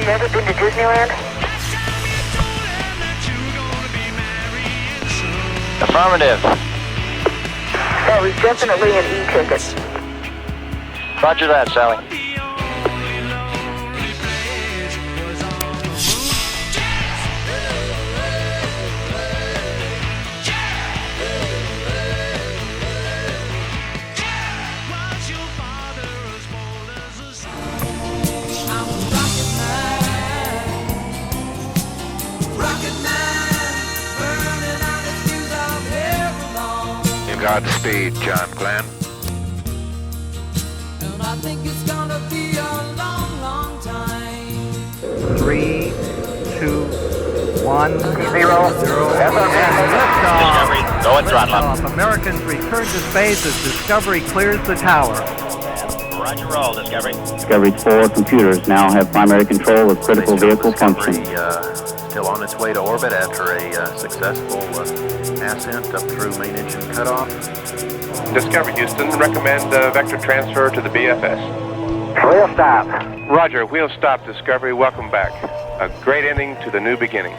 You ever been to Disneyland? Affirmative. That was definitely an e-ticket. Roger that, Sally. Godspeed, John Glenn. And I think it's gonna be a long, long time. 3, 2, 1, 0, 0, Discovery, go and throttle up. Americans return to space as Discovery clears the tower. Roger roll, Discovery. Discovery's 4 computers now have primary control of critical vehicle function. Still on its way to orbit after a successful ascent up through main engine cutoff. Discovery, Houston, recommend vector transfer to the BFS. Wheel stop. Roger, wheel stop, Discovery, welcome back. A great ending to the new beginning.